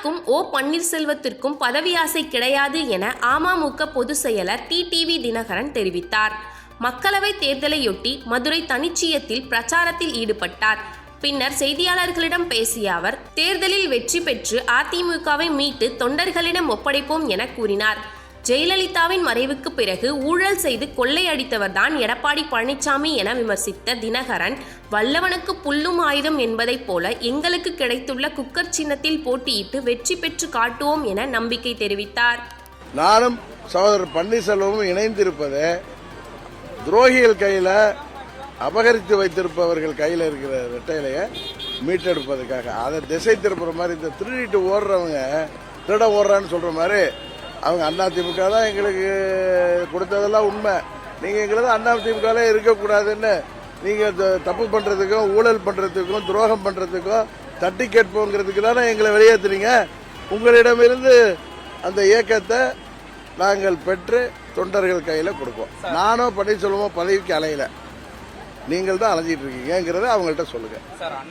தனக்கும் ஓ பன்னீர்செல்வத்திற்கும் பதவி ஆசை கிடையாது என அமமுக பொதுச் செயலர் டிடிவி தினகரன் தெரிவித்தார். மக்களவைத் தேர்தலையொட்டி மதுரை தனிச்சியத்தில் பிரச்சாரத்தில் ஈடுபட்டார். பின்னர் செய்தியாளர்களிடம் பேசிய அவர், தேர்தலில் வெற்றி பெற்று அதிமுகவை மீட்டு தொண்டர்களிடம் ஒப்படைப்போம் என கூறினார். ஜெயலலிதாவின் மறைவுக்கு பிறகு ஊழல் செய்து கொள்ளையடித்தவர்தான் எடப்பாடி பழனிசாமி என விமர்சித்த தினகரன், வல்லவனுக்கு புல்லும் ஆயுதம் என்பதைப் போல எங்களுக்கு கிடைத்துள்ள குக்கர் சின்னத்தில் போட்டியிட்டு வெற்றி பெற்று காட்டுவோம் என நம்பிக்கை தெரிவித்தார். நானும் சகோதரர் பன்னீர்செல்வமும் இணைந்திருப்பது துரோகிகள் கையில அபகரித்து வைத்திருப்பவர்கள் கையில் இருக்கிற ரெட்டையிலையை மீட்டெடுப்பதற்காக. அதை திசை திருப்புற மாதிரி இந்த திருடிட்டு ஓடுறவங்க திருட ஓடுறான்னு சொல்ற மாதிரி அவங்க அதிமுக தான் எங்களுக்கு கொடுத்ததெல்லாம் உண்மை. நீங்க எங்களுக்கு அதிமுக இருக்கக்கூடாதுன்னு நீங்க தப்பு பண்றதுக்கும் ஊழல் பண்றதுக்கும் துரோகம் பண்றதுக்கும் தட்டி கேட்போங்கிறதுக்கு தானே எங்களை வெளியேற்றுறீங்க. உங்களிடமிருந்து அந்த இயக்கத்தை நாங்கள் பெற்று தொண்டர்கள் கையில கொடுப்போம். நானோ பன்னீர்செல்வமோ பதவிக்கு அலையில, நீங்கள் தான் அலைஞ்சிட்டு இருக்கீங்கிறத அவங்கள்ட்ட சொல்லுங்க.